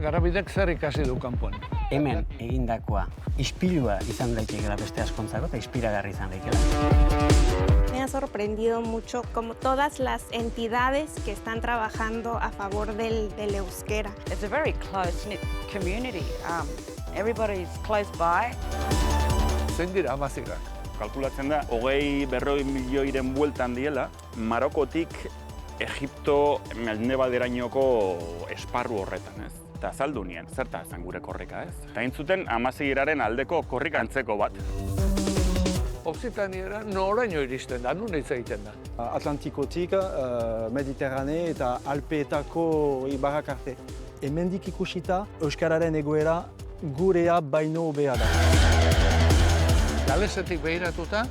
Garabidek zer ikasi du kanpoan? Hemen egindakoa ispilua izan daitekeela beste askontzako eta inspiragarri izan daitekeela. Me ha sorprendido mucho como todas las entidades que están trabajando a favor del euskera. It's a very close-knit community. Everybody's close by. Zein dira amazigak? Kalkulatzen da, 20-40 milioiren bueltan diela, Marokotik Egipto mendebalderainoko esparru horretan, ez? Eta azaldu nien, zerta zen gure korrika, ez? Eta intzuten amazigiraren aldeko korrika antzeko bat. Occitaniera noraino iristen da, nun hitz egiten da? Atlantikotik, Mediterrane eta Alpeetako ibarrak arte. Hemendik ikusita, euskararen egoera gurea baino hobea da. Galesetik behiratuta,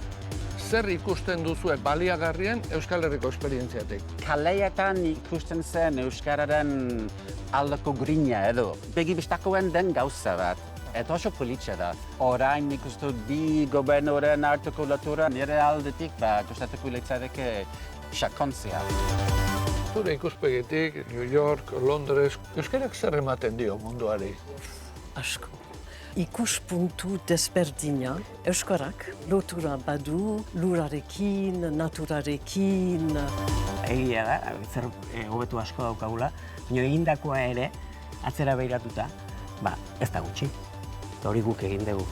zer ikusten duzue baliagarrien Euskal Herriko esperientziatik? Kaleetan ikusten zen euskararen aldeko grina edo. Begibistakoen den gauza bat. Eta oso politxe da. Orain ikustu bi gobernoren arteko lotura nire aldetik, gustatuko litzateke sakontzea. Zure ikuspegitik, New York, Londres, euskarak zer ematen dio munduari? Asko. Ikuspuntu desberdina, euskarak lotura badu lurarekin, naturarekin. Egia da, zer hobetu asko daukagula, baina egindakoa ere, atzera behiratuta, ez da gutxi. Hori guk egin dugu.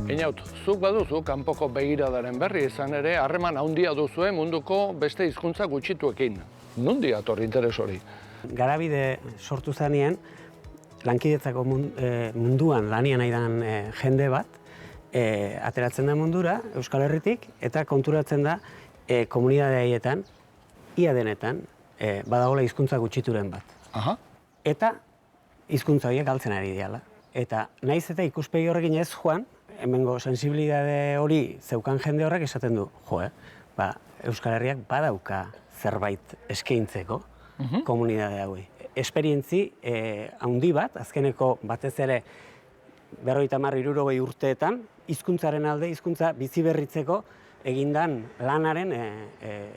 Einaut, zuk baduzu kanpoko begiradaren berri izan ere, harreman handia duzue munduko beste hizkuntza gutxituekin. Nondi dator interes hori? Garabide sortu zanean, lankidetzako munduan lanian aidan jende bat, ateratzen da mundura, Euskal Herritik, eta konturatzen da komunidade haietan, ia denetan, badagoela hizkuntza gutxituren bat. Aha. Eta hizkuntza horiek galtzen ari diala. Eta naiz eta ikuspegi horrekin ez joan, hemengo sensibilidade hori zeukan jende horrek esaten du, Euskal Herriak badauka zerbait eskaintzeko komunidade hauei. Esperientzi handi bat, azkeneko batez ere 50-60 urteetan, hizkuntzaren alde, hizkuntza bizi berritzeko egindan lanaren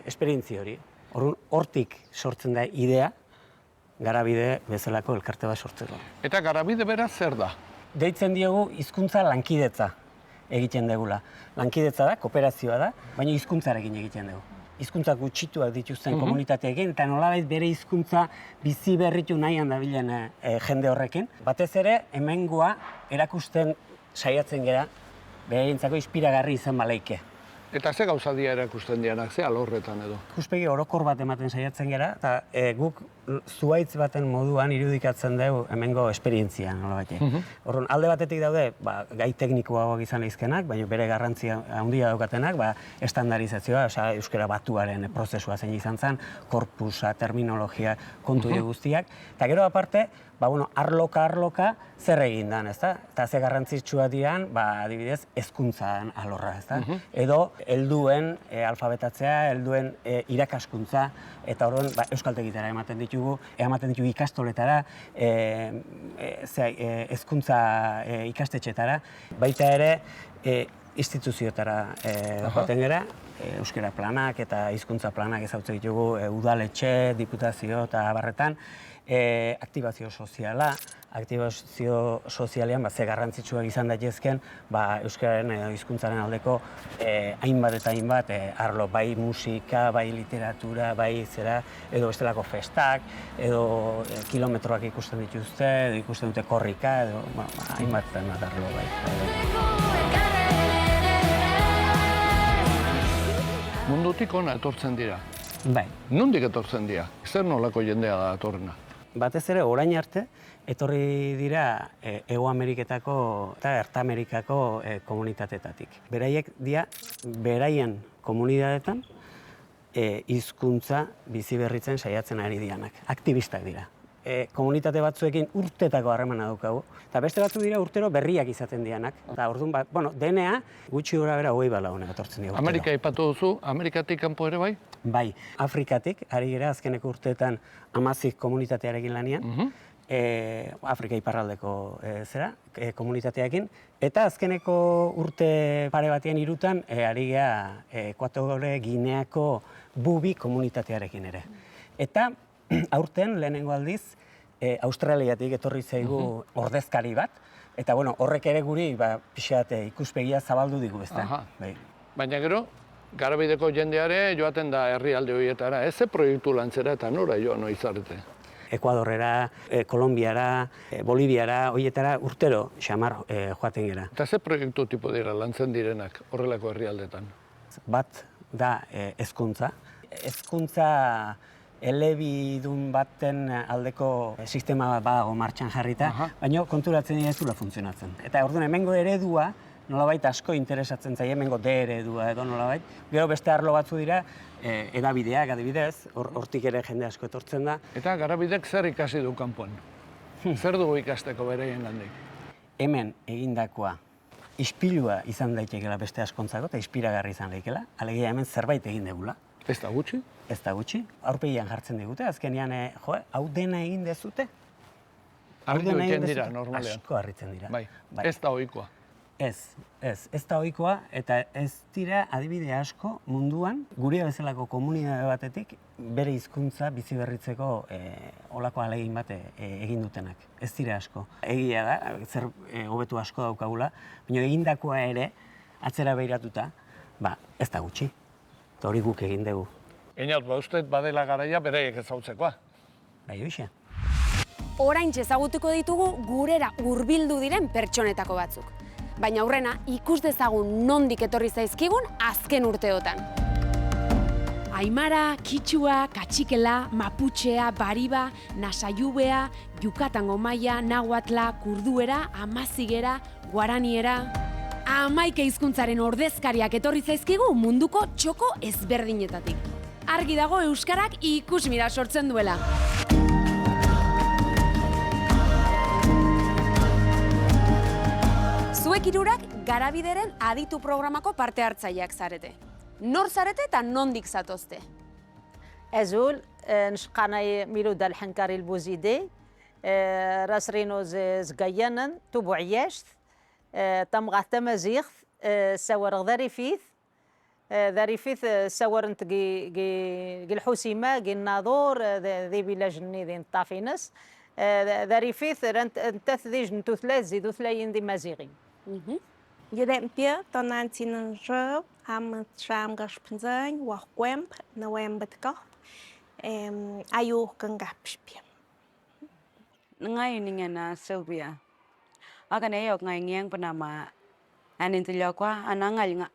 esperientzi hori. Hortik sortzen da idea, Garabide bezalako elkarte bat sortzeko. Eta Garabide beraz zer da? Deitzen diogu hizkuntza lankidetza egiten degula. Lankidetza da, kooperazioa da, baina hizkuntzarekin egiten dugu. Hizkuntza gutxituak dituzten komunitateekin, eta nolabait bere hizkuntza bizi berritu nahian dabilen jende horrekin. Batez ere, hemengoa erakusten saiatzen gera, beraientzako inspiragarri izan baleike. Eta ze gauza dia erakusten dianak, ze alorretan edo? Ikuspegi orokor bat ematen saiatzen gera, eta guk zuhaitz baten moduan irudikatzen dugu hemengo esperientzia nolabait. Orduan, alde batetik daude, gai teknikoagoak izan leizkenak, baina bere garrantzia handia daukatenak, estandarizazioa, euskara batuaren prozesua zein izan zen, korpusa, terminologia, kontu guztiak. Eta gero aparte, arloka zer egin dan, ezta? Eta ze garrantzitsua dian, adibidez, hezkuntzan alorra, ezta? Edo, helduen alfabetatzea, helduen irakaskuntza, eta orduan euskaltegitara ematen ditugu ikastoletara, hezkuntza ikastetxetara, baita ere instituzioetara joaten gera, euskara planak eta hizkuntza planak ezautzen ditugu udaletxe, diputazio eta abarretan, aktibazio sozialean ze garrantzitsuak izan daitezken euskararen edo hizkuntzaren aldeko hainbat eta hainbat arlo, bai musika, bai literatura, bai zera, edo bestelako festak, edo kilometroak ikusten dituzte, edo ikusten dute korrika, edo hainbat eta hainbat arlo bai. Mundutik ona etortzen dira. Bai. Nondik etortzen dira? Zer nolako jendea da etorrena? Batez ere, orain arte, etorri dira Hego Ameriketako eta Erta Amerikako komunitateetatik. Beraiek dira, beraien komunitateetan hizkuntza bizi berritzen saiatzen ari dianak. Aktivistak dira. Komunitate batzuekin urtetako harremana daukagu. Eta beste batzu dira urtero berriak izaten dianak. Eta orduan, DNA gutxi gora bera 20 honek etortzen dira urtero. Amerika aipatu duzu, Amerikatik kanpo ere bai? Bai, Afrikatik, ari gara azkeneko urteetan Amazik komunitatearekin lanian. Afrika iparraldeko komunitateekin, eta azkeneko urte pare batean irutan ari gea Ekuatore Gineako Bubi komunitatearekin ere. Eta aurten lehenengo aldiz Australiatik etorri zaigu ordezkari bat, eta horrek ere guri pixat ikuspegia zabaldu digu, ezta. Baina gero, Garabideko jendeare joaten da herrialde horietara, ez proiektu lantzera eta nora joan izarete? Ekuadorrera, Kolonbiara, Boliviara, horietara urtero xamar joaten gera. Eta ze proiektu tipo dira lantzen direnak horrelako herrialdetan? Bat da hezkuntza. Hezkuntza elebidun baten aldeko sistema bat badago martxan jarrita, baina konturatzen dira ez dula funtzionatzen. Eta orduan hemengo eredua, nolabait asko interesatzen zaie, hemengo D eredua edo nolabait. Gero beste arlo batzu dira, edabideak adibidez, hortik ere jende asko etortzen da. Eta Garabidek zer ikasi du kanpoan? Zer dugu ikasteko bereien gandik? Hemen egindakoa ispilua izan daitekeela beste askontzako eta inspiragarri izan daitekeela. Alegia hemen zerbait egin degula. Ez da gutxi? Ez da gutxi. Aurpegian jartzen digute, azkenean, hau dena egin dezute? Harritu egiten dira, normalean. Asko harritzen dira. Bai, ez da ohikoa. Ez da ohikoa, eta ez dira adibide asko munduan, gurea bezalako komunitate batetik, bere hizkuntza bizi berritzeko olako ahalegin bat egin dutenak. Ez dira asko. Egia da, zer hobetu asko daukagula, baina egindakoa ere, atzera behiratuta, ez da gutxi. Eta hori guk egin dugu. Einaut, uste badela garaia beraiek ezautzekoa. Bai, hoxe. Oraintxe ezagutuko ditugu gurera hurbildu diren pertsonetako batzuk. Baina aurrena ikus dezagun nondik etorri zaizkigun azken urteotan. Aimara, Kitxua, Katxikela, Maputxea, Bariba, Nasaiubea, Yukatango Maia, Nahuatla, Kurduera, Amazigera, Guaraniera. 11 hizkuntzaren ordezkariak etorri zaizkigu munduko txoko ezberdinetatik. Argi dago euskarak ikusmira sortzen duela. Zuek hirurak Garabideren aditu programako parte hartzaileak zarete. Nor zarete eta nondik zatozte? أزول نشقانا ميلود الحنكاري البوزيدي راس رينو زقيانا توبو عياشت تمغا تمازيغ سوار غذاري فيث ذاري فيث سوار انت جي الحوسيمة جي الناظور ذي بلاجني ذي الطافينس ذاري فيث انت ذيج نتو ثلاث زيدو ثلاين ذي مازيغين Jedempia, tonantin râu, ham sham gaspenzang, wahwemp, nawembetka, ayu kangapspia. Ngayon nga na Sylvia. Aga na yok ngayong panama anintilyo ko anangal nga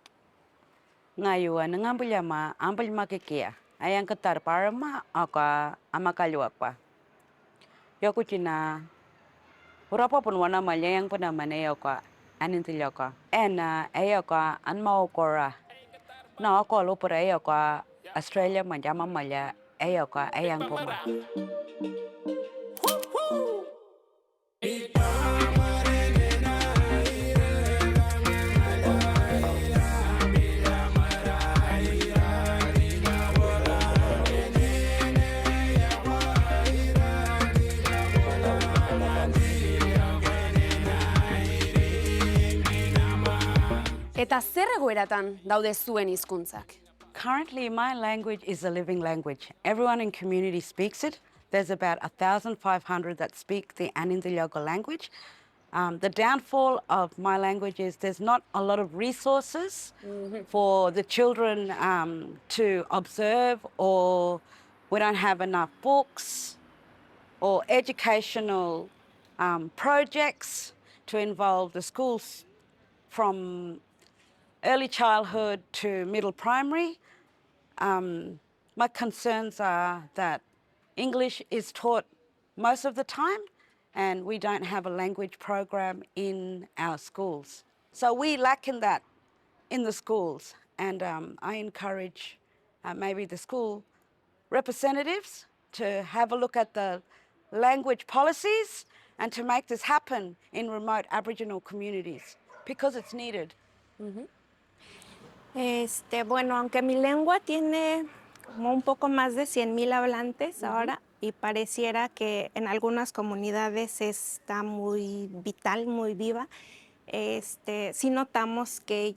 ngayon ngambulya ma ampul makikia ayang katar para ma ako amakalwak pa. Yoko china urapa pun wana malayang panama na yoko anintilyo ko ayoko anmaokora na ako lupura ayoko Australia manjama malya ayoko ayang puma. Eta zer egoeratan daude zuen hizkuntzak? Currently, my language is a living language. Everyone in community speaks it. There's about 1,500 that speak the Anindilyoko language. The downfall of my language is there's not a lot of resources for the children to observe, or we don't have enough books or educational projects to involve the schools from early childhood to middle primary. My concerns are that English is taught most of the time and we don't have a language program in our schools. So we lack in that in the schools, and I encourage maybe the school representatives to have a look at the language policies and to make this happen in remote Aboriginal communities because it's needed. Bueno, aunque mi lengua tiene como un poco más de 100,000 hablantes ahora, y pareciera que en algunas comunidades está muy vital, muy viva. Sí notamos que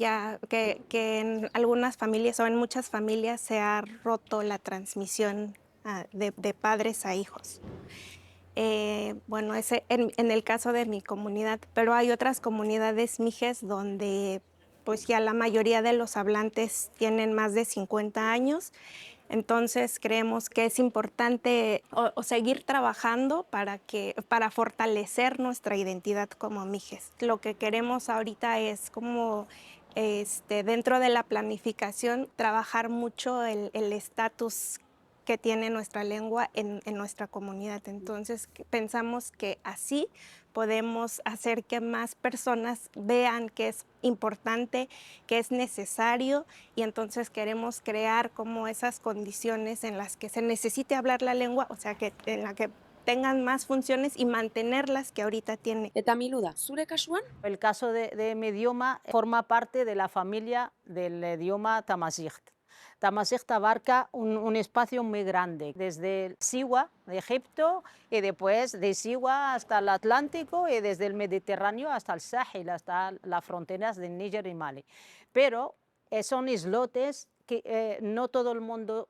en algunas familias o en muchas familias se ha roto la transmisión de padres a hijos. Bueno, ese en el caso de mi comunidad, pero hay otras comunidades mijes donde pues ya la mayoría de los hablantes tienen más de 50 años. Entonces creemos que es importante seguir trabajando para fortalecer nuestra identidad como mijes. Lo que queremos ahorita es como dentro de la planificación trabajar mucho el estatus que tiene nuestra lengua en nuestra comunidad. Entonces pensamos que así podemos hacer que más personas vean que es importante, que es necesario, y entonces queremos crear como esas condiciones en las que se necesite hablar la lengua, o sea, en la que tengan más funciones y mantenerlas que ahorita tiene. Eta Miluda, zure kasuan? El caso de mi idioma forma parte de la familia del idioma Tamazight. Tamazight abarca un espacio muy grande, desde Siwa, de Egipto, y después de Siwa hasta el Atlántico, y desde el Mediterráneo hasta el Sahel, hasta las fronteras de Níger y Mali. Pero son islotes que no todo el mundo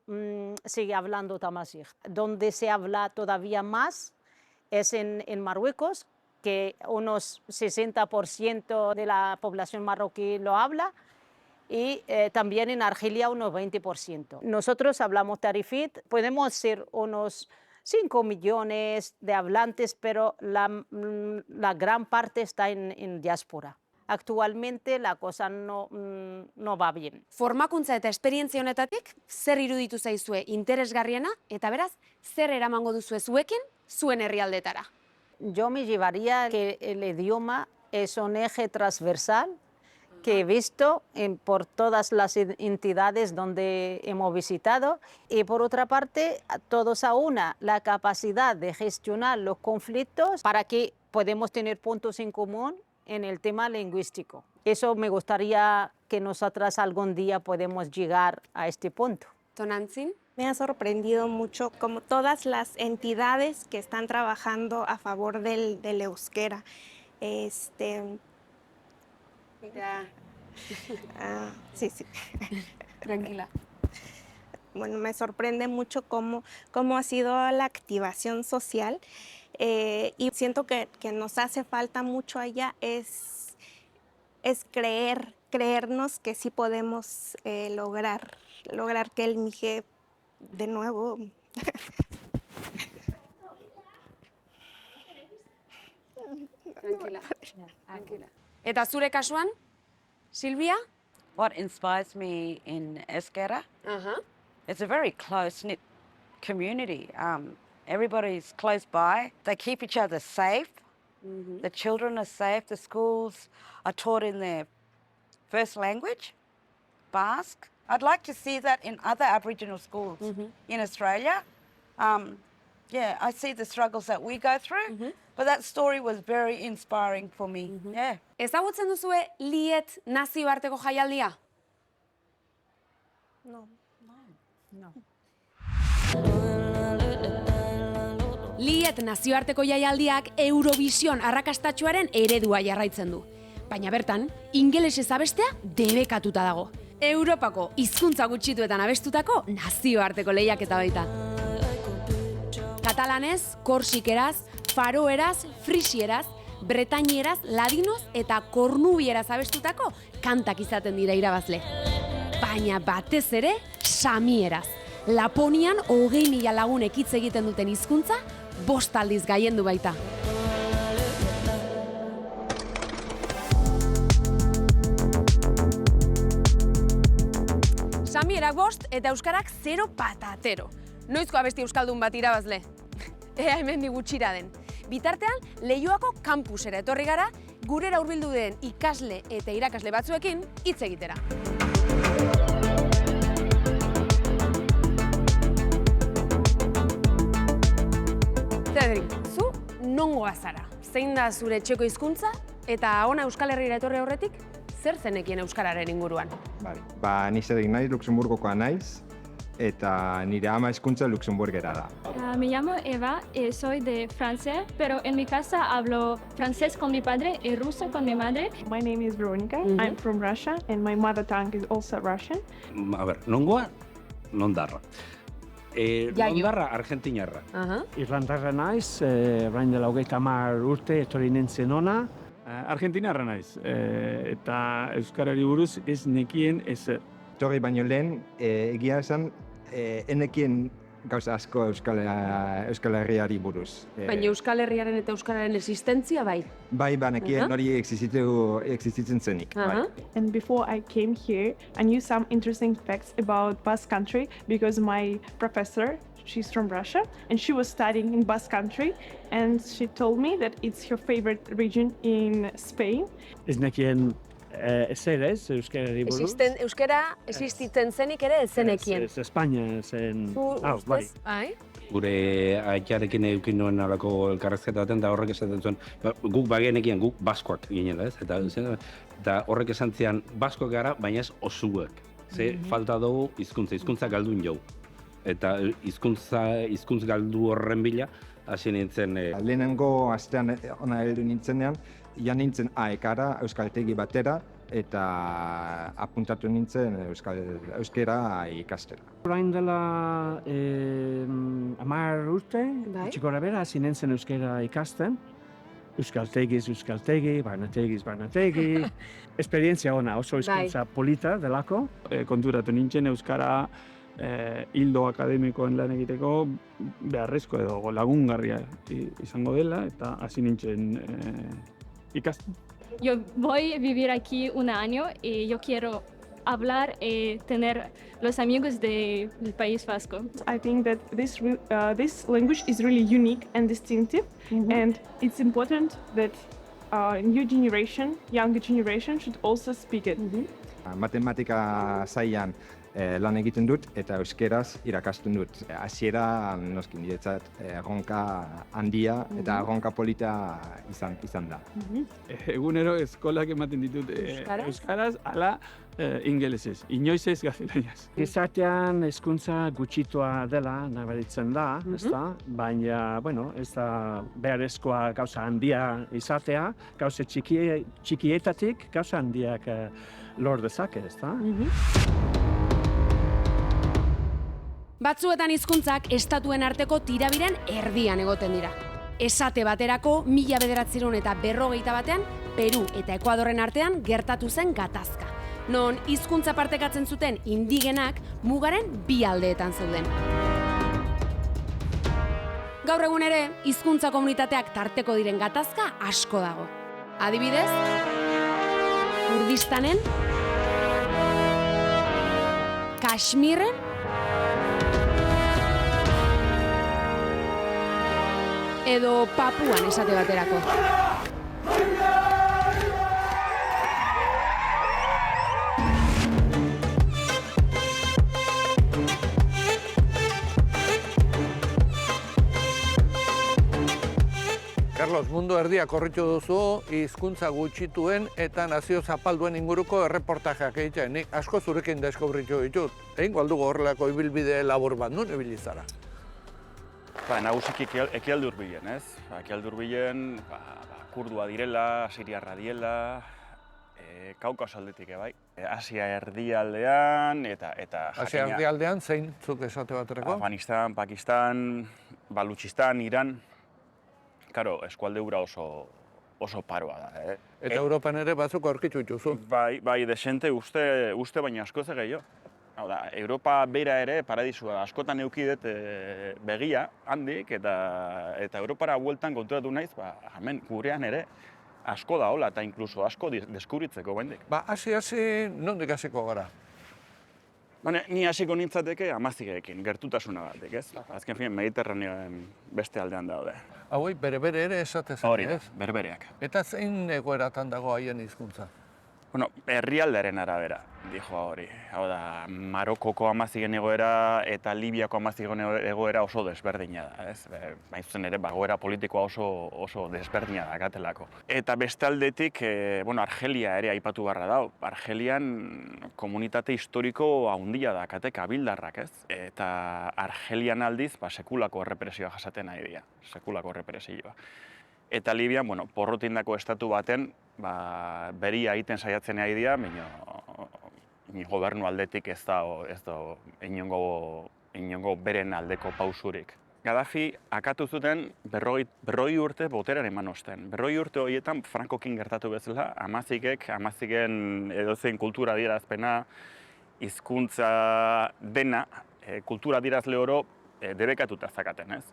sigue hablando Tamazight. Donde se habla todavía más es en Marruecos, que unos 60% de la población marroquí lo habla, y también en Argelia unos 20%. Nosotros hablamos tarifit, podemos ser unos 5 millones de hablantes, pero la gran parte está en diáspora. Actualmente la cosa no va bien. Formakuntza eta esperientzia honetatik, zer iruditu zaizue interesgarriena, eta beraz, zer eramango duzue zuekin, zuen herrialdetara? Yo me llevaría que el idioma es un eje transversal que he visto por todas las entidades donde hemos visitado, y por otra parte todos aúna la capacidad de gestionar los conflictos para que podamos tener puntos en común en el tema lingüístico. Eso me gustaría que nosotras algún día podamos llegar a este punto. Tonantzin? Me ha sorprendido mucho como todas las entidades que están trabajando a favor del euskera. Sí. Tranquila. Bueno, me sorprende mucho cómo ha sido la activación social, y siento que nos hace falta mucho allá es creernos que sí podemos lograr que el mije de nuevo Tranquila. Eta zure kasuan, Silvia? What inspires me in Euskera? It's a very close-knit community. Everybody's close by. They keep each other safe. The children are safe. The schools are taught in their first language, Basque. I'd like to see that in other Aboriginal schools in Australia. I see the struggles that we go through, but that story was very inspiring for me. Ezagutzen duzue Liet nazioarteko jaialdia? no. Liet nazioarteko jaialdiak Eurovision arrakastatsuaren eredua jarraitzen du. Baina bertan, ingelesez abestea debekatuta dago. Europako hizkuntza gutxituetan abestutako nazioarteko lehiaketa baita. Katalanez, korsikeraz, faroeraz, frisieraz, bretainieraz, ladinoz eta kornubieraz abestutako kantak izaten dira irabazle. Baina batez ere, samieraz. Laponian 20.000 lagunek hitz egiten duten hizkuntza 5 aldiz gaiendu baita. Samierak 5 eta euskarak 0 patatero. Noizko abesti euskaldun bat irabazle? Ea hemendik gutxira den. Bitartean, Leioako kampusera etorri gara, gurera hurbildu den ikasle eta irakasle batzuekin hitz egitera. Cedric, zu nongoa zara? Zein da zure etxeko hizkuntza eta ona Euskal Herrira etorri aurretik, zer zenekien euskararen inguruan? Ni Cedric naiz, Luxemburgokoa naiz, eta nire ama hizkuntza Luxemburgera da. Me llamo Eva, soy de Francia, pero en mi casa hablo francés con mi padre y ruso con mi madre. My name is Veronica, I'm from Russia, and my mother tongue is also Russian. A ber, nongoa, nondarra. Nondarra, argentinarra. Irlandarra naiz, orain dela 30 urte etorri nintzen ona. Argentinarra naiz, eta euskarari buruz ez nekien ezer. Etorri baino lehen, egia esan, enekien gauza asko Euskal Herriari buruz. Baina Euskal Herriaren eta Euskararen existentzia bai. Bai, banekien hori existitzen zenik. And before I came here, I knew some interesting facts about Basque Country because my professor, she's from Russia, and she was studying in Basque Country, and she told me that it's her favorite region in Spain. Ez nekien ezer ez, euskarari buruz. Euskara existitzen zenik ere ez zenekien. Ez Espainia zen... Bai. Gure aitzarekin edukin nuen alako elkarrezketa baten, da horrek esaten zuen, guk bagenekien, guk baskoak ginela, ez? Eta horrek esan zian, baskoak gara, baina ez osuak. Ze falta dugu hizkuntza galdun jau. Eta hizkuntz galdu horren bila, hasi nintzen... Lehenengo astean ona heldu nintzenean, ja nintzen aekara, euskaltegi batera, eta apuntatu nintzen euskera ikastera. Orain dela 10 urte, gutxi gorabehera, hasi nintzen euskera ikasten. Euskaltegiz, barnetegi. Esperientzia ona, oso hizkuntza polita delako. Konturatu nintzen euskara hildo akademikoen lan egiteko beharrezko edo lagungarria izango dela, eta hasi nintzen ikasten. Yo voy a vivir aquí un año y yo quiero hablar y tener los amigos del País Vasco. I think that this language is really unique and distinctive, and it's important that younger generation should also speak it. Matematika sailan lan egiten dut eta euskeraz irakasten dut. Hasiera noski niretzat erronka handia eta erronka polita izan da. Egunero eskolak ematen ditut euskaraz ala ingelesez, inoiz ez gaztelaniaz. Gizartean hezkuntza gutxitua dela nabaritzen da, ezta? Baina, bueno, ez da beharrezkoa gauza handia izatea, gauza txikietatik gauza handiak lor dezake, ezta? Batzuetan hizkuntzak estatuen arteko tirabiren erdian egoten dira. Esate baterako 1951 Peru eta Ekuadorren artean gertatu zen gatazka. Non hizkuntza partekatzen zuten indigenak mugaren bi aldeetan zeuden. Gaur egun ere, hizkuntza komunitateak tarteko diren gatazka asko dago. Adibidez, Kurdistanen, Kashmirren, edo Papuan esate baterako. Carlos, mundu erdia korritu duzu, hizkuntza gutxituen eta nazio zapalduen inguruko erreportajeak egiten. Nik asko zurekin deskobritu ditut. Egingo aldugu horrelako ibilbide labur bat, nun ibilizara? Nagusik ekialde hurbilen, ez? Ekialde hurbilen, kurdua direla, siriarra diela, Kaukas aldetik, bai. Asia erdialdean, eta Asia erdialdean, zein zuk esate baterako? Afganistan, Pakistan, Balutxistan, Iran. Karo, eskualde hura oso paroa da, Eta Europan ere batzuk aurkitu dituzu. Bai, desente uste baina asko ze gehiago. Hau da, Europa bera ere paradisua da. Askotan eukidet begia handik eta Europara bueltan konturatu naiz, hemen gurean ere asko da hola eta inkluso asko deskubritzeko bendik. Hasi, nondik hasiko gara? Ni hasiko nintzateke amaztigeekin, gertutasuna batek, ez? Azken fin, Mediterraneoen beste aldean daude. Hauei, bere ere esatezen, hori, ez? Berbereak. Eta zein egoeratan dago haien hizkuntza? Herrialdearen arabera. dijo hori. Hau da, Marokoko amazigen egoera eta Libiako amazigen egoera oso desberdina da, ez? Baina zuzen ere, egoera politikoa oso desberdina da gatelako. Eta bestaldetik, Argelia ere aipatu barra dau. Argelian komunitate historiko handia da, katek abildarrak, ez? Eta Argelian aldiz, sekulako errepresioa jasaten nahi dira, sekulako errepresioa. Eta Libian, porrotindako estatu baten, beria egiten saiatzen nahi dira, baina gobernu aldetik ez da inongo beren aldeko pausurik. Gaddafi akatu zuten 40 urte boteran eman osten. 40 urte horietan Frankokin gertatu bezala, amaziken edozein kultura adierazpena, hizkuntza dena, kultura adierazle oro debekatuta zakaten, ez?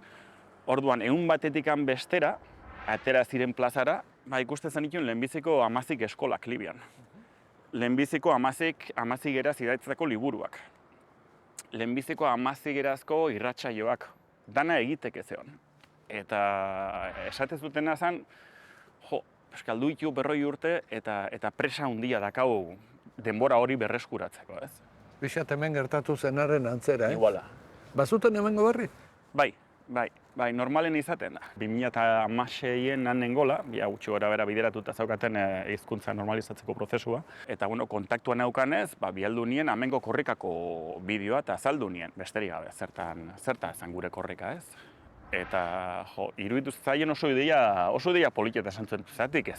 Orduan, egun batetikan bestera, atera ziren plazara, ikusten zenituen lehenbiziko amazik eskolak Libian. Lehenbiziko amazigeraz idaitzeko liburuak. Lehenbiziko amazigerazko irratsaioak. Dana egiteke zeon. Eta esatez dutena zen, eskaldu ditu 40 urte eta presa handia dakau denbora hori berreskuratzeko, ez? Bixat hemen gertatu zenaren antzera, Iguala. Bazuten hemengo berri? Bai, normalen izaten da. 2016-en nan nengola, gutxi gora bera bideratuta zaukaten hizkuntza normalizatzeko prozesua. Eta, kontaktua naukanez, bialdu nien amengo korrikako bideoa eta azaldu nien. Besterik gabe, zerta zen gure korrika, ez? Eta, iruditu zaien oso ideia politia esan zuen, zatik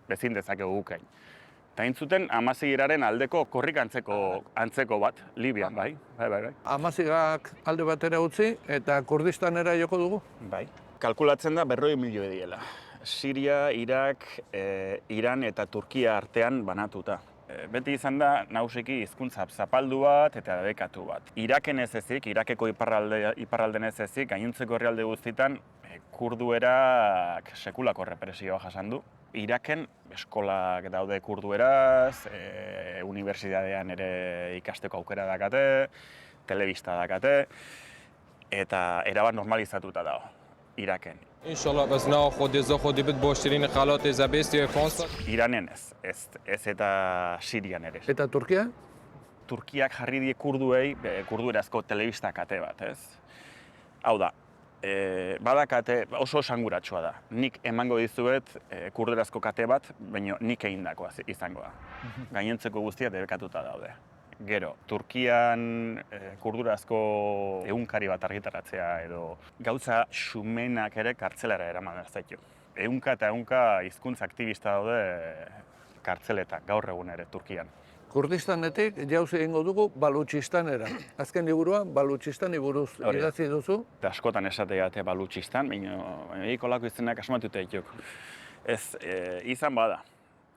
ezin dezakegu gukain. Eta intzuten amazigiraren aldeko korrik antzeko bat, Libian, bai. Amazigak alde batera utzi eta Kurdistanera joko dugu? Bai. Kalkulatzen da 40 milioi diela. Siria, Irak, Iran eta Turkia artean banatuta. Beti izan da nagusiki hizkuntza zapaldu bat eta debekatu bat. Iraken ez ezik, Irakeko iparralden ez ezik, gainontzeko herrialde guztitan kurduerak sekulako represioa jasan du. Iraken eskolak daude kurdueraz, unibertsitatean ere ikasteko aukera dakate, telebista dakate, eta erabat normalizatuta dago, Iraken. Iranen ez eta Sirian ere. Eta Turkia? Turkiak jarri die kurduei, kurduerazko telebista kate bat, ez? Hau da, badakate oso esanguratsua da. Nik emango dizuet kurderazko kate bat, baina nik egindakoa izango da. Gainontzeko guztiak debekatuta daude. Gero, Turkian kurdurazko egunkari bat argitaratzea edo gauza xumenak ere kartzelara eraman zaitu. Ehunka eta ehunka hizkuntza aktivista daude kartzeletan, gaur egun ere Turkian. Kurdistanetik jauzi egingo dugu Balutxistanera. Azken liburuan Balutxistani buruz idatzi duzu. Askotan esatea Balutxistan, baina egikolako izenak asmatuta dituk. Ez, izan bada,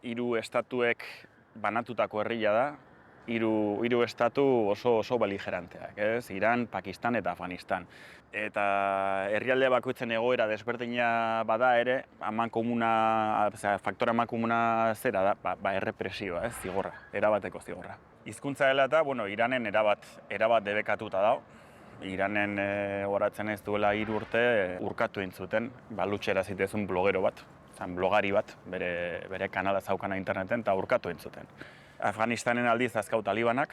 3 estatuek banatutako herria da, 3 estatu oso beligeranteak, ez? Iran, Pakistan eta Afganistan. Eta herrialde bakoitzen egoera desberdina bada ere, faktore amankomuna zera da, errepresioa, ez? Zigorra, erabateko zigorra. Hizkuntza dela eta, Iranen erabat debekatuta dago. Iranen horatzen ez duela 3 urte urkatu entzuten, balutxera zitezun blogero bat, blogari bat, bere kanala zaukana interneten, eta urkatu entzuten. Afganistanen aldiz azkau talibanak,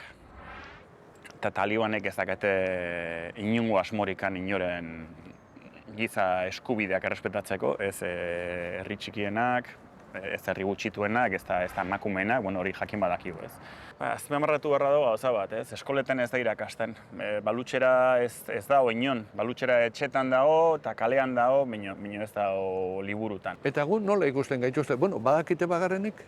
eta talibanek ez dakete inongo asmorikan inoren giza eskubideak errespetatzeko, ez herri txikienak, ez herri gutxituenak, ez da emakumeenak, hori jakin badakigu, ez. Azpimarratu beharra dago gauza bat, ez? Eskoletan ez da irakasten. Balutxera ez dago inon, balutxera etxetan dago eta kalean dago, baina ez dago liburutan. Eta gu nola ikusten gaituzte? Badakite bagarenik?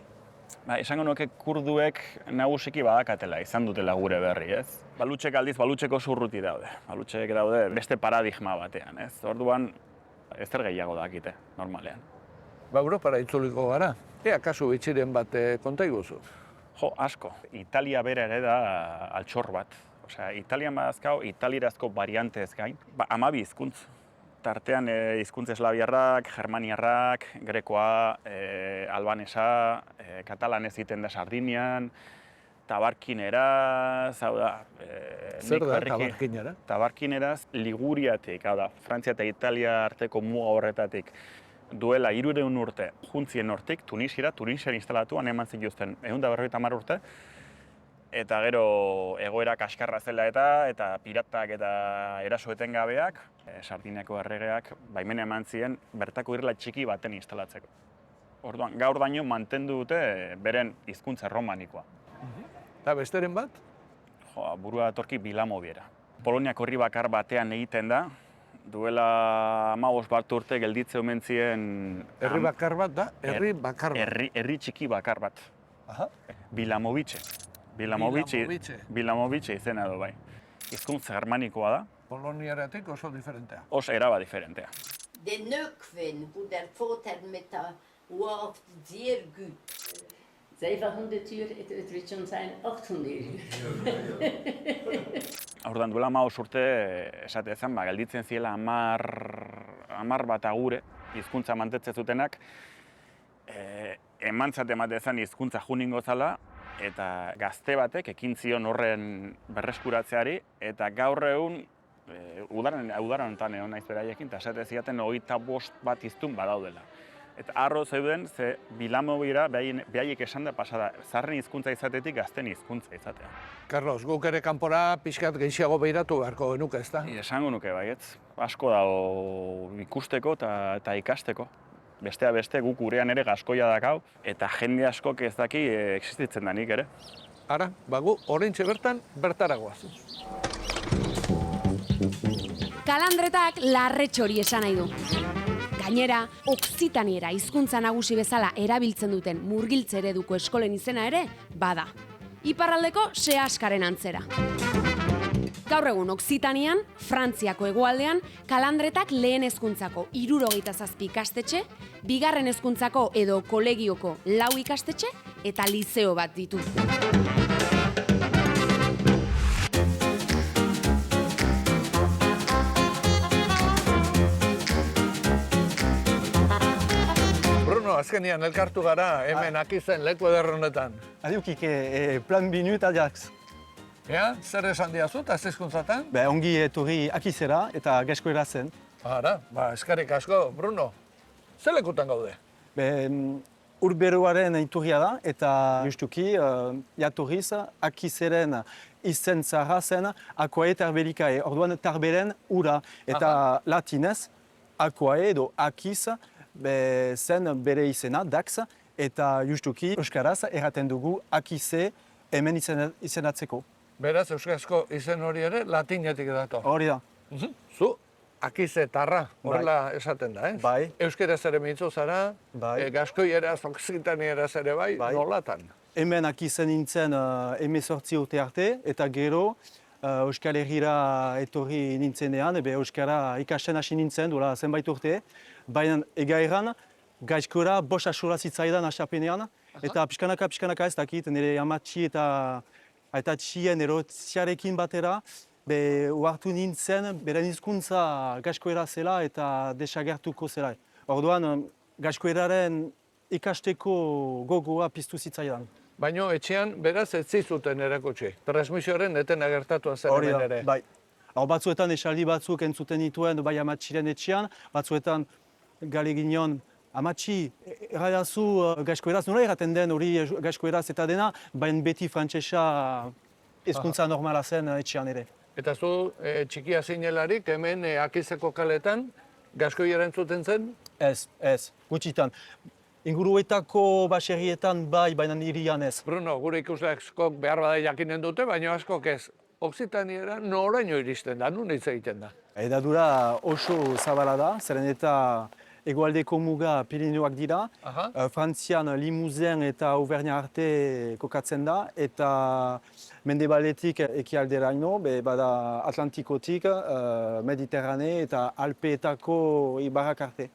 Esango nuke kurduek nagusiki badakatela izan dutela gure berri, ez? Balutxek aldiz, balutxeko zurruti daude. Balutxek daude beste paradigma batean, ez? Orduan, ezer gehiago dakite, normalean. Europara itzuliko gara. Ea kasu bitxiren bat konta iguzu? Asko. Italia bera ere da altxor bat. Italian badazkau, italierazko variante ez gain, 12 hizkuntz. Tartean hizkuntz eslaviarrak, germaniarrak, grekoa, albanesa, katalanez egiten da Sardinian, tabarkineraz, hau da... Zer da tabarkinera? Tabarkineraz Liguriatik, hau da, Frantzia eta Italia arteko muga horretatik duela 300 urte, juntzien hortik, Tunisian instalatuan eman zituzten 150 urte, eta gero egoera kaskarra zela eta piratak eta eraso etengabeak, Sardiniako erregeak baimena eman zien bertako irla txiki baten instalatzeko. Orduan, gaur daño mantendu dute beren hizkuntza erromanikoa. Eta besteren bat? Burua datorki Bilamobiera. Poloniako herri bakar batean egiten da, duela 15 bat urte gelditze omen zien... Herri bakar bat da? Herri bakar bat? Herri txiki bakar bat. Bilamovice. Bilamovice izena edo bai. Hizkuntza germanikoa da. Poloniaratik oso diferentea. Oso eraba diferentea. De Nökven, wo der Vater mit der Wort sehr gut. 700 uur, het wird schon sein 800 Aurdan duela 15 urte esate zen, gelditzen ziela 10 bat agure hizkuntza mantentzen zutenak, emantzat ematen zen hizkuntza juningo zala, eta gazte batek ekin zion horren berreskuratzeari, eta gaur egun udaran honetan egon naiz beraiekin, eta esate ziaten 25 bat hiztun badaudela. Eta arro zeuden, ze Bilamobiera behaiek esan da pasada, zaharren hizkuntza izatetik gazten hizkuntza izatea. Carlos, guk ere kanpora pixkat gehiago behiratu beharko genuke, ezta? Esango nuke baietz, asko dago ikusteko eta ikasteko. Bestea beste, guk gurean ere gaskoia dakau, eta jende askok ez daki existitzen danik ere. Ara, gu oraintxe bertan bertara goaz. Kalandretak larretxori esan nahi du. Gainera, Okzitaniera hizkuntza nagusi bezala erabiltzen duten murgiltze ereduko eskolen izena ere bada. Iparraldeko sehaskaren antzera. Gaur egun Okzitanian, Frantziako hegoaldean, Kalandretak lehen hezkuntzako 77 ikastetxe, bigarren hezkuntzako edo kolegioko 4 ikastetxe eta lizeo bat ditu. Azkenian elkartu gara hemen Akizen leku eder honetan. Adiukik plan binu eta jakz. Ea, zer esan diazu eta hizkuntzatan? Ongi etorri Akizera eta gaskoera zen. Ara, eskerrik asko, Bruno. Zer lekutan gaude? Urberoaren iturria da eta justuki jatorriz Akizeren izen zaharra zen Aquae Tarbelikae. Orduan Tarberen ura eta latinez Aquae edo Akiz zen bere izena, Dax, eta justuki euskaraz erraten dugu Akize hemen izenatzeko. Beraz, euskarazko izen hori ere latinetik dator. Hori da. Zu, Akize tarra, horrela esaten da, ez? Bai. Euskaraz ere mintzo zara, gaskoieraz, okzitanieraz ere bai, nolatan? Hemen Akizen nintzen 18 urte arte, eta gero Euskal Herrira etorri nintzenean, euskara ikasten hasi nintzen, duela zenbait urte, baina egaeran gaizkora bost asura zitzaidan asapenean, eta pixkanaka ez dakit, nire amatxi eta txien erotziarekin batera, uhartu nintzen, beren hizkuntza gaizkoera zela eta desagertuko zela. Orduan, gaizkoeraren ikasteko gogoa piztu zitzaidan. Baina etxean, beraz, ez zizuten erakutsi. Transmisioaren eten agertatua zen hemen ere. Bai. Batzuetan esaldi batzuk entzuten dituen bai amatxiren etxean, batzuetan gale ginen, amatxi, erradazu gaizkoeraz, nola erraten den hori gaizkoeraz eta dena, baina beti frantsesa hizkuntza normala zen etxean ere. Eta zu txikia zinelarik hemen Akizeko kaletan gaizkoiera entzuten zen? Ez, gutxitan. Inguruetako baserrietan bai, baina irian ez. Bruno, gure ikusle askok behar bada jakinen dute, baina askok ez. Okzitaniera noraino iristen da, nun hitz egiten da? Edadura oso zabala da, zeren eta hegoaldeko muga Pirinioak dira. Frantzian Limousin eta Auvergne arte kokatzen da, eta mendebaletik ekialderaino, bada Atlantikotik, Mediterrane eta Alpeetako ibarrak arte.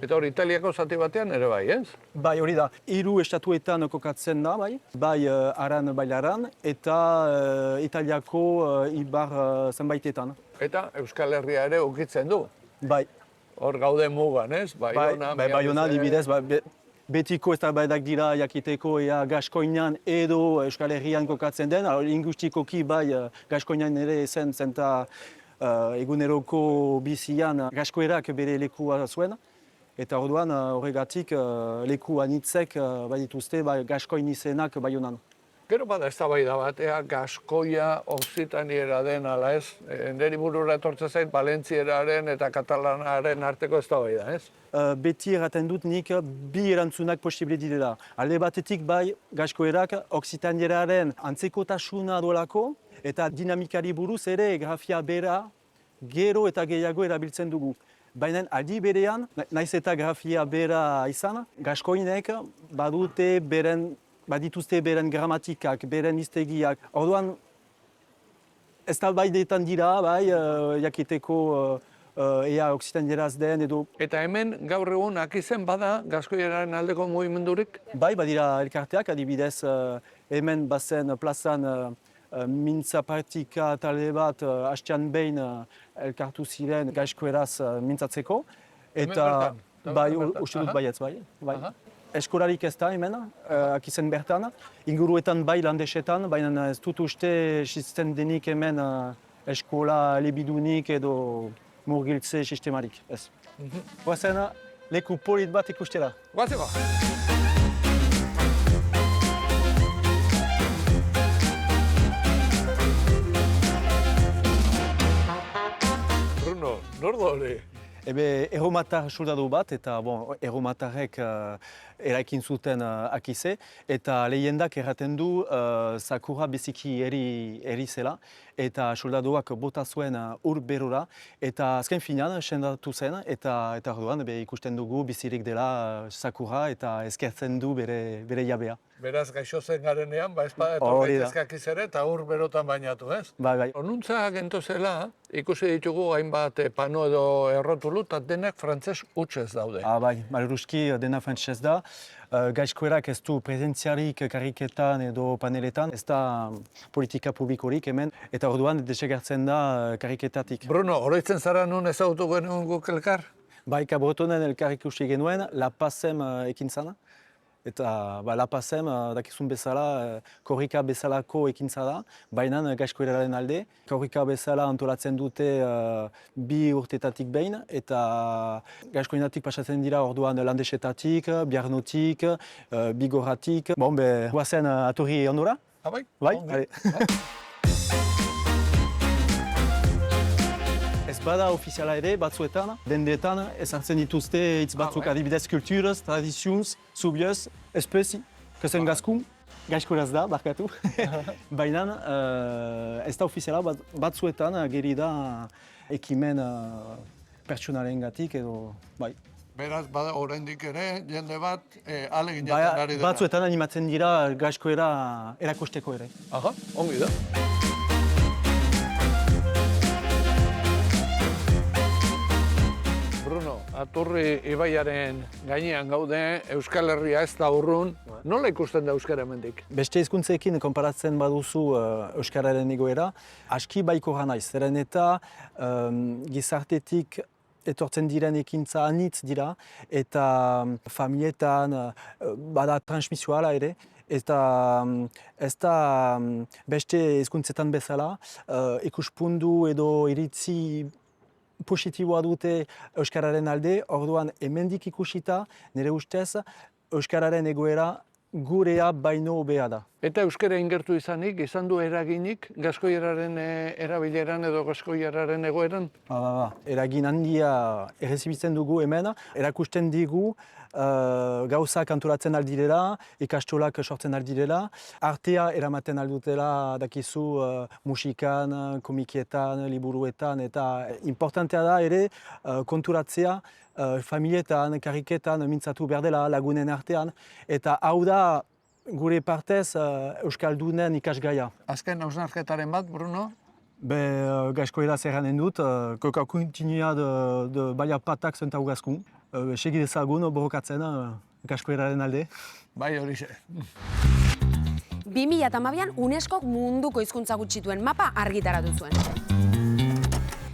Eta hori Italiako zati batean ere bai, ez? Bai, hori da. 3 estatuetan kokatzen da, bai Aran bailaran, eta Italiako ibar zenbaitetan. Eta Euskal Herria ere ukitzen du? Bai. Hor gaude mugan, ez? Baiona, adibidez, betiko eztabaidak dira jakiteko ea gaskoinan edo Euskal Herrian kokatzen den, lingustikoki bai gaskoinan ere zen zenta eguneroko bizian gaskoerak bere lekua zuen. Eta orduan horregatik leku anitzek badituzte gaskoin izenak Baionan. Gero bada eztabaida bat, ea gaskoia okzitaniera den ala ez? Neri burura etortzen zait valentzieraren eta katalanaren arteko eztabaida, ez? Beti erraten dut nik bi erantzunak posible direla. Alde batetik bai gaskoerak okzitanieraren antzekotasuna duelako eta dinamikari buruz ere grafia bera gero eta gehiago erabiltzen dugu. Baina aldi berean, naiz eta grafia bera izan, gaskoinek badituzte beren gramatikak, beren hiztegiak. Orduan, ez talbaidetan dira, bai, jakiteko ea okzitanieraz den edo. Eta hemen gaur egun akizen bada gaskoieraren aldeko mugimendurik? Bai, badira elkarteak, adibidez hemen bazen plazan mintza praktika talde bat hastean behin elkartu ziren gaskoeraz mintzatzeko. Eta bai, uste dut baietz, bai. Eskolarik ez da hemen, akizen bertan. Inguruetan bai landesetan, baina ez dut uste existenten denik hemen eskola elebidunik edo murgiltze sistemarik, ez. Guazen, leku polit bat ikustera. Guazeko! Bruno, nor da hori? Erromatar soldadu bat, eta erromatarrek eraikin zuten akize, eta lehendak erraten du Sakura biziki eri zela, eta soldaduak bota zuen ur berora, eta azken finean sendatu zen, eta orduan ikusten dugu bizirik dela Sakura, eta eskertzen du bere jabea. Beraz, gaixo zen garenean, espada etorri ezkakiz ere, eta ur berotan bainatu, ez? Bai. Onuntza gentozela, ikusi ditugu hainbat pano edo errotulu, eta denak frantses hutsez daude. Bai, malruski dena frantses da. Gaizkoerak ez du presentziarik kariketan edo paneletan, ez da politika publikorik hemen, eta orduan desegertzen da kariketatik. Bruno, oroitzen zara nun ezagutu genuen guk elkar? Bai, Kabrotonen elkar ikusi genuen, La Pazem ekintzana. Eta La Pazem, dakizun bezala, korrika bezalako ekintza da, baina gaizkoeraren alde. Korrika bezala antolatzen dute 2 urtetatik behin, eta gaizkoenatik pasatzen dira orduan landesetatik, biarnotik, bigorratik. Guazen atorri ondora? Bai? Bai? Ez bada ofiziala ere, batzuetan, dendetan, ezartzen dituzte hitz batzuk adibidez kulturez, tradiziunz, zubiez, espezi, kasen gazkun, gaizkoeraz da, barkatu. Baina ez da ofiziala, batzuetan geri da ekimen pertsonarengatik edo, bai. Beraz, bada oraindik ere, jende bat alegin jaten ari dira. Batzuetan animatzen dira gaizkoera erakusteko ere. Aha, ongi da. Bruno, Aturri ibaiaren gainean gaude, Euskal Herria ez da urrun. Nola ikusten da euskara hemendik? Beste hizkuntzekin konparatzen baduzu euskararen egoera, aski baikora naiz. Zeren eta gizartetik etortzen diren ekintza anitz dira, eta familietan bada transmisioala ere, eta ez da beste hizkuntzetan bezala, ikuspundu edo iritzi positiboa dute euskararen alde, orduan hemendik ikusita, nire ustez, euskararen egoera gurea baino hobea da. Eta euskara ingertu izanik, izan du eraginik gaskoieraren erabileran edo gaskoieraren egoeran? Eragin handia errezibitzen dugu hemen, erakusten digu gauzak antolatzen aldirela, ikastolak sortzen aldirela, artea eramaten aldutela dakizu musikan, komikietan, liburuetan, eta importantea da ere konturatzea familietan, kariketan mintzatu behar dela lagunen artean, eta hau da gure partez Euskaldunen ikasgaia. Azken hausnarketaren bat, Bruno? Gaizkoeraz erranen dut, koka kontinua de baia patak zentau gazkun. Segi dezagun borrokatzen gaizkoeraren alde. Bai hori xe. 2012an UNESCOk munduko hizkuntza gutxituen mapa argitaratu zuen.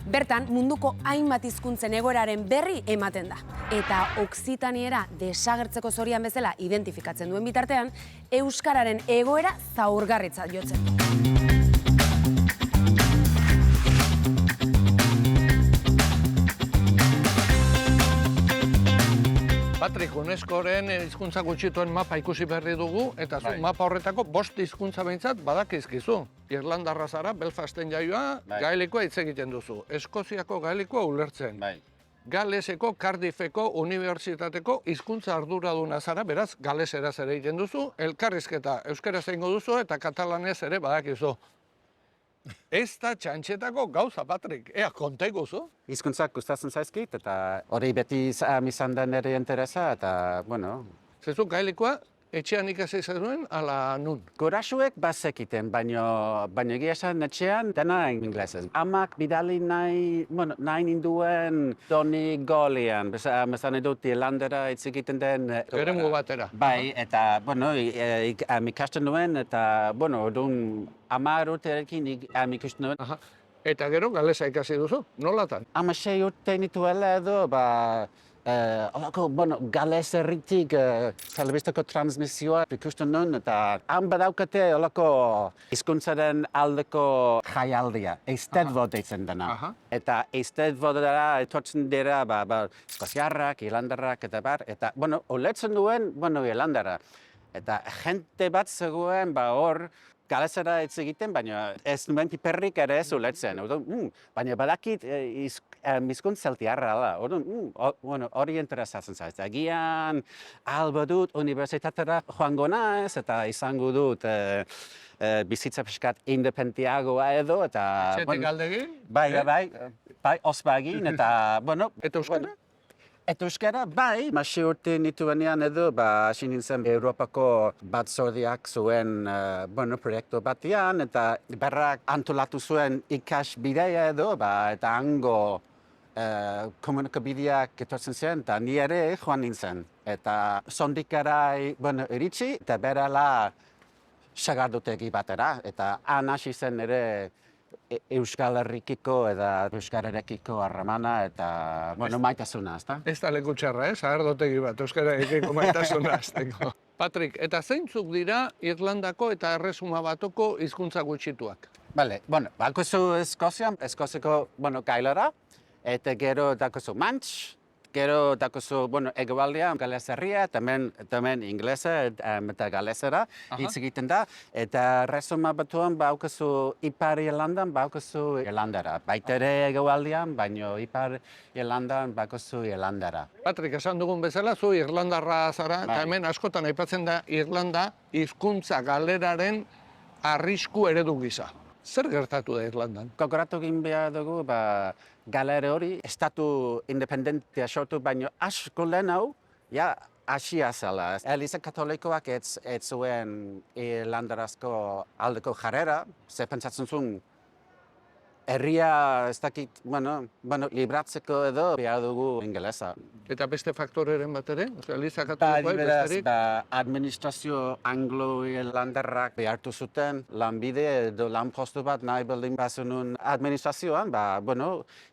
Bertan, munduko hainbat hizkuntzen egoeraren berri ematen da. Eta okzitaniera desagertzeko zorian bezala identifikatzen duen bitartean, euskararen egoera zaurgarritzat jotzen. Patrik, UNESCO-ren hizkuntza gutxituen mapa ikusi berri dugu, eta zu mapa horretako 5 hizkuntza behintzat badakizkizu. Irlandarra zara, Belfasten jaioa, gaelikoa hitz egiten duzu. Eskoziako gaelikoa ulertzen. Galeseko, Cardiffeko, unibertsitateko hizkuntza arduraduna zara, beraz, galeseraz ere egiten duzu, elkarrizketa euskaraz egingo duzu eta katalanez ere badakizu. Ez da txantxetako gauza, Patrik, ea konta iguzu? Hizkuntzak gustatzen zaizkit, eta hori beti izan da nire interesa, eta, bueno... Zezu, gaelikoa, etxean ikasi zenuen, ala nun? Gurasoek bazekiten, baina egia esan etxean dena inglesez. Amak bidali nahi ninduen Doni Golian, bezan dut Irlandera hitz egiten den... Eremu batera. Bai, eta, ikasten nuen, eta, orduan 10 urterekin ikusten nuen. Eta gero, galesa ikasi duzu, nolatan? 16 urte nituela edo, gales herritik telebistako transmisioa ikusten nuen, eta han badaukate olako hizkuntzaren aldeko jaialdia, eistedvod deitzen dena. Eta eistedvodera etortzen dira eskoziarrak, irlandarrak eta eta, ulertzen duen, irlandara. Eta jente bat zegoen hor, galesera hitz egiten, baina ez nuen piperrik ere ez ulertzen. Baina badakit hizkuntz zeltiarra da. Hori interesatzen zaiz. Agian albo dut unibertsitatera joango naiz eta izango dut bizitza pixkat independiagoa edo. Etxetik aldegin? Bai, osbagin eta, Eta euskara? Eta euskara, bai, 16 urte nituenean edo, hasi nintzen Europako batzordeak zuen, proiektu batean, eta berrak antolatu zuen ikasbidea edo, eta hango komunikabideak etortzen zen, eta ni ere joan nintzen. Eta sondikarai, iritsi, eta berala sagardutegi batera, eta han hasi zen ere Euskal Herrikiko eta Euskararekiko harremana eta, maitasuna, ezta? Ez da leku txarra, sagardotegi bat, Euskararekiko maitasuna azteko. Patrik, eta zeintzuk dira Irlandako eta Erresuma Batoko hizkuntza gutxituak? Bale, bakozu Eskoziko, gailera, eta gero dakozu Manx, gero dakozu, egoaldea, Gales herria, tamen inglesa eta galesera hitz egiten da, eta Erresuma Batuan baukazu Ipar Irlandan, baukazu Irlandara. Baitere egoaldean, baina Ipar Irlandan baukazu Irlandara. Patrik, esan dugun bezala, zu Irlandarra zara, eta hemen askotan aipatzen da Irlanda hizkuntza galeraren arrisku eredu gisa. Zer gertatu da Irlandan? Gogoratu egin behar dugu, galere hori, estatu independentia sortu, baina asko lehenago, hasia zela. Eliza Katolikoak ez zuen Irlandarazko aldeko jarrera, ze pentsatzen zuen, herria ez dakit, libratzeko edo behar dugu ingelesa. Eta beste faktoreren bat ere? Eliza Katolikoak besterik? Administrazio anglo-irlandarrak behartu zuten lanbide edo lanpostu bat nahi baldin bazunun administrazioan,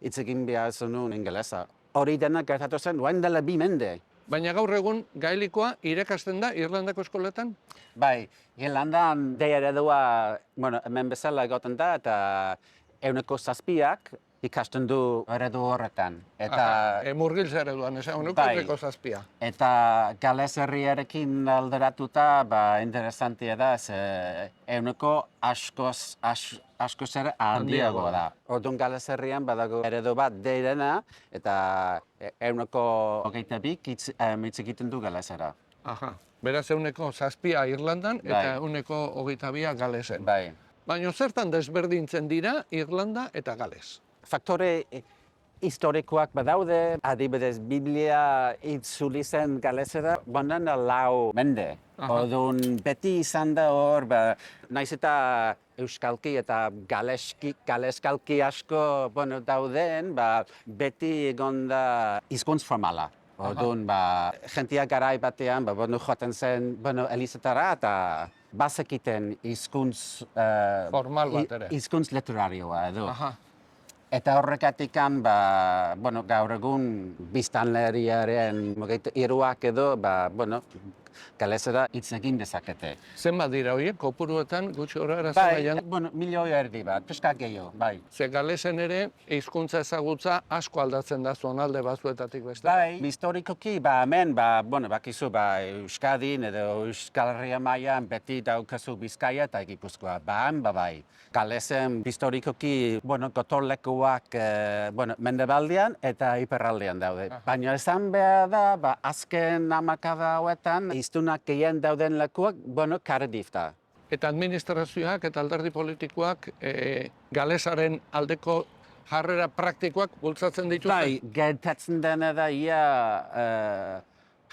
hitz egin behar zunun ingelesa. Hori dena gertatu zen, duen dela 2 mende. Baina gaur egun gaelikoa irakasten da Irlandako eskoletan? Bai, Irlandan eredua, hemen bezala egoten da, eta 7% ikasten du eredu horretan. Murgiltze ereduan, esan 7%. Eta Gales herriarekin alderatuta, interesantia da, 7% askoz ere handiagoa da. Orduan Gales herrian badago eredu bat deirena, eta 7% hitz egiten du galesera. Beraz 7% Irlandan eta 7% Galesen. Baina zertan desberdintzen dira Irlanda eta Gales? Faktore historikoak badaude, adibidez Biblia itzuli zen galesera, 4 mende. Orduan beti izan da hor, naiz eta euskalki eta galeskalki asko dauden, beti egon da hizkuntz formala. Orduan, jentia garai batean, joaten zen, elizetara eta bazekiten hizkuntz formal bat ere. Hizkuntz literarioa edo. Eta horrekatikan, gaur egun biztanleriaren 3 edo, galesera hitz egin dezakete. Zenbat dira horiek, kopuruetan gutxi horara Bai, zabaian? bueno, 1,5 milioi bat, pixka gehiago, bai. Ze galesen ere, hizkuntza ezagutza asko aldatzen da zonalde batzuetatik beste. Bai, historikoki, hemen, bakizu, Euskadin edo Euskal Herria mailan beti daukazu Bizkaia eta Gipuzkoa. Bai. Galesen historikoki, gotorlekuak, mendebaldean eta iparraldean daude. Baina esan behar da, azken hamarkada hauetan, hiztunak gehien dauden lekuak, Cardiff da. Eta administrazioak eta alderdi politikoak galesaren aldeko jarrera praktikoak bultzatzen dituzte? Bai, gertatzen dena da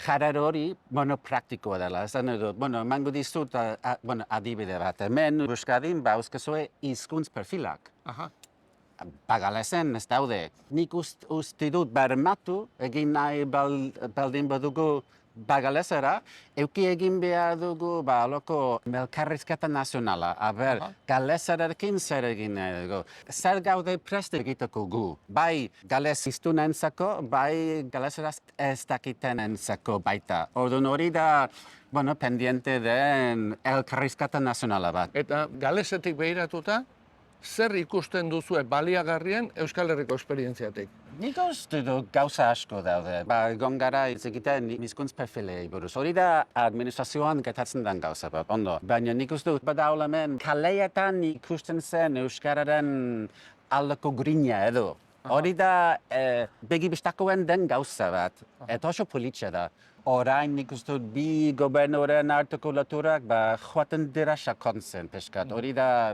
jarrera hori praktikoa dela. Esan dut, emango dizut adibide bat. Hemen Euskadin bauzkezue hizkuntz perfilak. Galesen ez daude. Nik uste dut bermatu egin nahi baldin badugu galesera, euki egin behar dugu loko elkarrizketa nazionala. Galeserarekin zer egin nahi dugu. Zer gaude prest egiteko gu. Bai gales hiztunentzako, bai galeseraz ez dakitenentzako baita. Orduan hori da, pendiente den elkarrizketa nazionala bat. Eta galesetik behiratuta, zer ikusten duzue baliagarrien Euskal Herriko esperientziatik? Nik uste dut gauza asko daude. Egon gara hitz egiten hizkuntz perfilei buruz. Hori da administrazioan gertatzen den gauza bat, ondo. Baina nik uste dut badaula hemen kaleetan ikusten zen Euskararen aldeko grina edo. Hori da begibistakoen den gauza bat. Eta oso politxe da. Orain nik uste dut bi gobernuaren arteko loturak joaten dira sakontzen peskat. Hori da,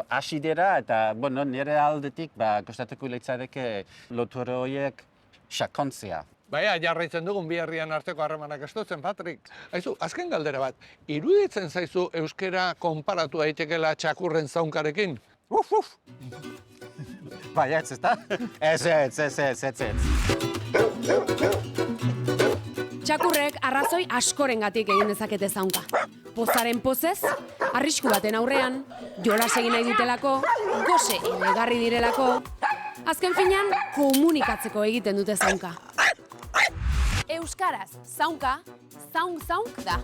hasi dira eta nire aldetik kostatuko leitzareke lotura horiek sakontzea. Baina, jarraitzen dugun bi herrian arteko harremanak estotzen, Patrik. Aizu, azken galdera bat, iruditzen zaizu euskera konparatu daitekela txakurren zaunkarekin? Uf! Bai, ez da? Ez. Txakurrek arrazoi askorengatik egin dezakete zaunka. Pozaren pozez, arrisku baten aurrean, jolas egin nahi dutelako, gose elegarri direlako, azken finean komunikatzeko egiten dute zaunka. Euskaraz, zaunka, zaunk da.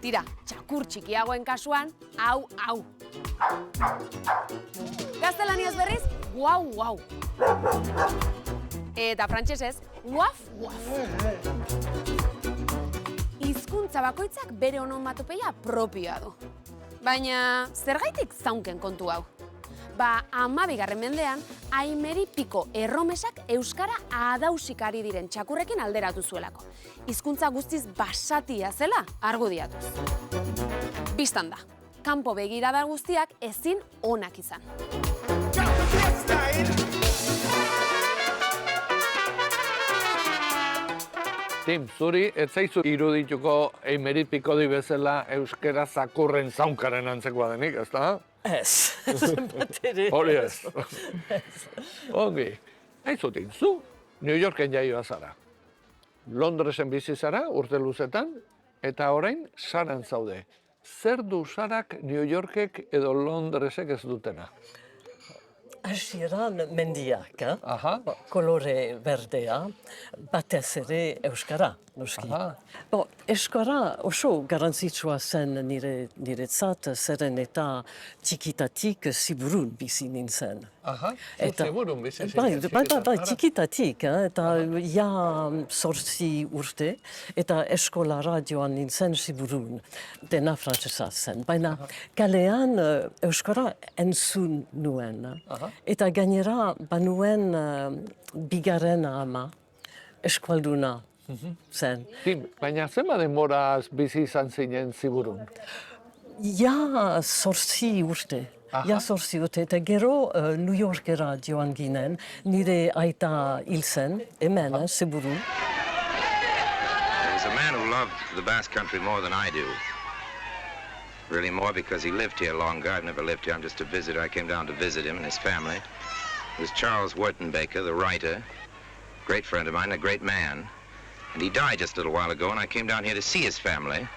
Tira, txakur txikiagoen kasuan, au. Gaztelaniaz berriz, guau. Eta frantsesez, waf. Hizkuntza bakoitzak bere onomatopeia propioa du. Baina, zergaitik zaunken kontu hau? 12. mendean, Aimeripiko erromesak euskara adausikari diren txakurrekin alderatu zuelako. Hizkuntza guztiz basatia zela argudiatuz. Bistan da, kanpo begirada guztiak ezin onak izan. Tim, zuri, ez zaizu irudituko Aimeripiko di bezala euskera zakurren zaunkaren antzekoa denik, ez da? Ez. Hori ez. Ongi. Aizutik, zu New Yorken jaioa zara. Londresen bizi zara, urte luzetan, eta orain Saran zaude. Zer du Sarak New Yorkek edo Londresek ez dutena? Hasieran mendiak, kolore berdea, batez ere euskara, noski. Euskara oso garantzitsua zen niretzat, zeren eta txikitatik Ziburun bizi nintzen. Ziburun bizi zintzen? Bai, txikitatik, eta 8 urte, eta eskolara joan nintzen Ziburun, dena frantsesa zen. Baina kalean euskara entzun nuen. Eta gainera, banuen bigarren ama, eskualduna zen. Tim, baina zenba denboraz bizi izan zinen Ziburun? 8 urte. 8 urte, eta gero New Yorkera joan ginen, nire aita hil zen, hemen, Ziburun. There's a man who loved the Basque Country more than I do. Really more because he lived here longer. I've never lived here, I'm just a visitor. I came down to visit him and his family. It was Charles Wertenbaker, the writer, great friend of mine, a great man. And he died just a little while ago, and I came down here to see his family.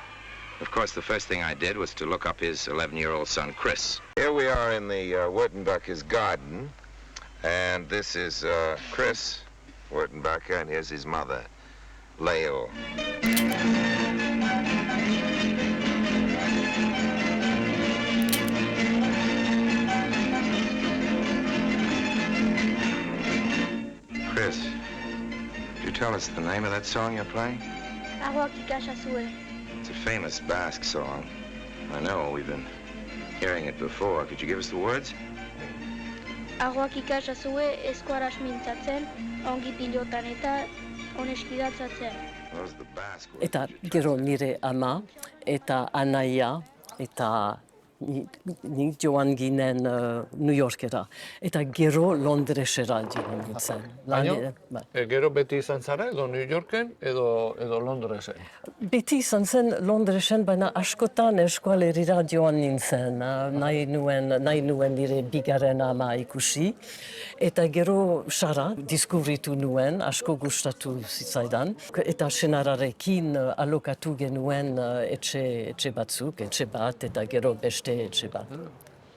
Of course, the first thing I did was to look up his 11-year-old son, Chris. Here we are in the Wertenbaker's garden, and this is Chris Wertenbaker, and here's his mother. Leo. Chris, could you tell us the name of that song you're playing? It's a famous Basque song. I know, we've been hearing it before. Could you give us the words? Arroak ikasazue eskuaraz mintzatzen, ongi pilotan eta oneskidatzatzen. Those are the Basque words. Eta gero nire ama eta anaia eta nik joan ginen New Yorkera. Eta gero Londresera joan nintzen. Baina, gero beti izan zara edo New Yorken edo Londresen? Beti izan zen Londresen, baina askotan eskualerira joan nintzen. Nahi nuen nire bigarren ama ikusi. Eta gero Sara diskubritu nuen, asko gustatu zitzaidan. Eta senararekin alokatu genuen etxe batzuk, etxe bat, eta gero beste etxe bat.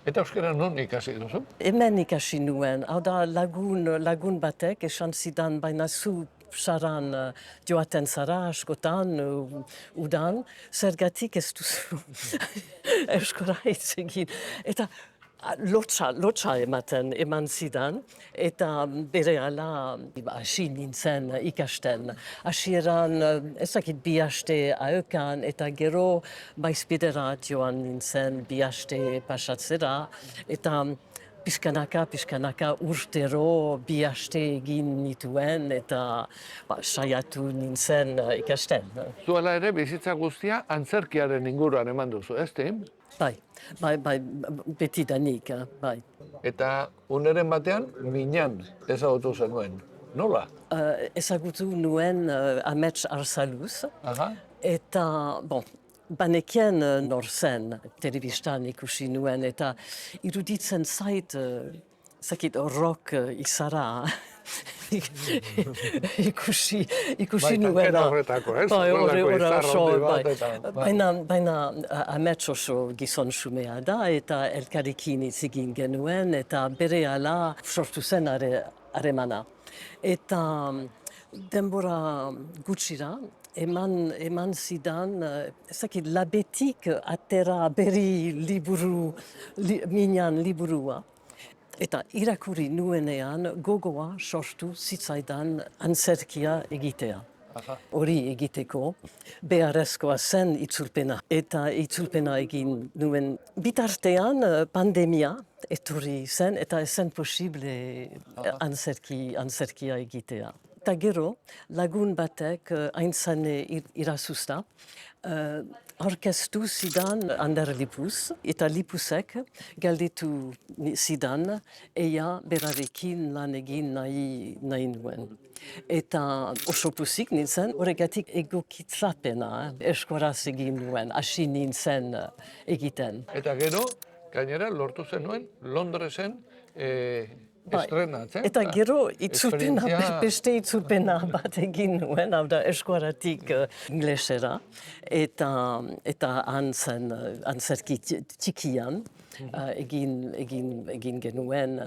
Eta euskara non ikasi duzu? Hemen ikasi nuen. Hau da lagun batek esan zidan, baina zu Saran joaten zara askotan, udan, zergatik ez duzu euskara hitz egin. Eta lotsa eman zidan, eta berehala hasi nintzen ikasten. Hasieran ezakit bi aste aheukan, eta gero maizpidera joan nintzen bi aste pasatzera, eta pixkanaka urtero bi aste egin nituen, eta saiatu nintzen ikasten. Zuela ere bizitza guztia antzerkiaren inguruan eman duzu, ez Tim? Bai, betidanik, bai. Eta uneren batean, Minan ezagutu zenuen. Nola? Ezagutu nuen Amets Arzaluz, eta, banekien nor zen, telebistan ikusi nuen, eta iruditzen zait, zakit rock izara, ikusi nuen. Baina Amets oso gizon xumea da, eta elkarrekin hitz egin genuen, eta berehala sortu zen haremana. Eta denbora gutxira, eman zidan, ezakit, labetik atera berri Minan liburua. Eta irakurri nuenean gogoa sortu zitzaidan antzerkia egitea. Hori egiteko beharrezkoa zen itzulpena. Eta itzulpena egin nuen bitartean pandemia etorri zen, eta ez zen posible antzerkia egitea. Eta gero, lagun batek aintzane irazusta, orkestu zidan Ander Lipuz, eta Lipuzek galdetu zidan, eia berarekin lan egin nahi nuen. Eta oso pozik nintzen, horregatik egokitzapena eskuaraz egin nuen, hasi nintzen egiten. Eta gero, gainera lortu zenuen Londresen estrenatzen. Eta gero beste itzulpena bat egin nuen, hau da eskuaratik inglesera, eta antzerki txikian egin genuen.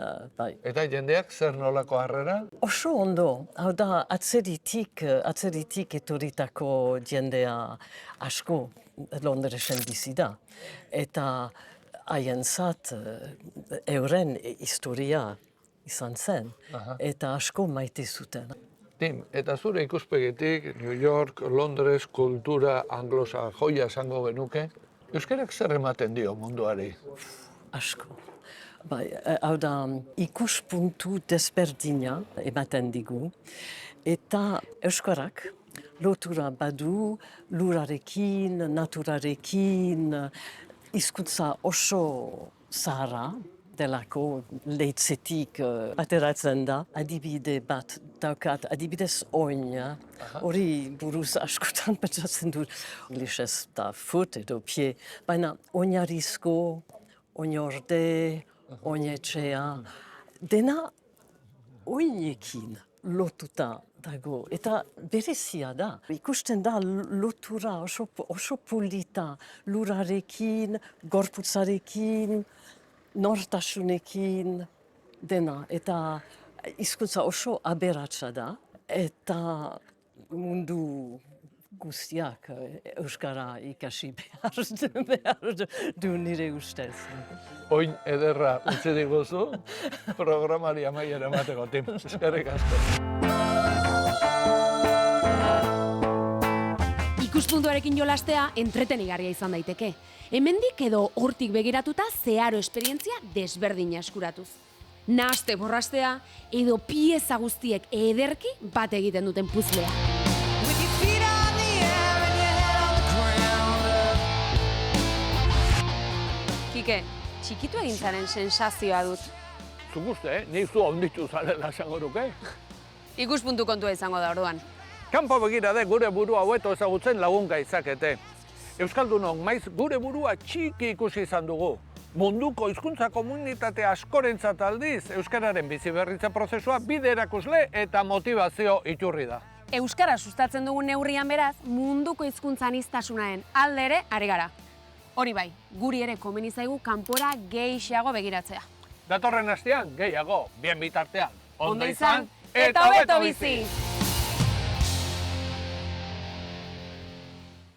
Eta jendeak zer nolako harrera? Oso ondo, hau da atzeritik etoritako jendea asko Londresen bizi da. Eta haientzat euren historia izan zen, eta asko maite zuten. Tim, eta zure ikuspegitik, New York, Londres, kultura anglosajoia esango genuke, euskarak zer ematen dio munduari? Asko. Hau da, ikuspuntu desberdina ematen digu, eta euskarak lotura badu lurarekin, naturarekin, hizkuntza oso zaharra, delako leitzetik ateratzen da, adibide bat daukat, adibidez oin, hori buruz askotan pentsatzen dut, inglesez da foot edo pie, baina oinarizko, oinorde, oinetxea, dena oinekin lotuta dago, eta berezia da. Ikusten da lotura oso polita, lurarekin, gorputzarekin, nortasunekin, dena, eta hizkuntza oso aberatsa da, eta mundu guztiak euskara ikasi behar du nire ustez. Oin ederra utzi diguzu, programari amaiera emateko, Tim. Eskerrik asko. Ikuspuntuarekin jolastea entretenigarria izan daiteke. Hemendik edo hortik begiratuta zeharo esperientzia desberdina eskuratuz. Nahaste borrastea edo pieza guztiek ederki bat egiten duten puzlea. Kike, txikitu egin zaren sensazioa dut. Zuk uste, ni zu onditu zarela esango nuke. Ikuspuntu kontua izango da orduan. Kanpo begirade gure burua hobeto ezagutzen lagunga izakete. Euskaldunok maiz gure burua txiki ikusi izan dugu. Munduko hizkuntza komunitate askorentzat aldiz, euskararen biziberritze prozesua bide erakusle eta motivazio iturri da. Euskara sustatzen dugun neurrian beraz, munduko hizkuntza aniztasunaren alde ere ari gara. Hori bai, guri ere komeni zaigu kanpora gehiago begiratzea. Datorren astean gehiago, bien bitartean. Ondo izan eta hobeto bizi!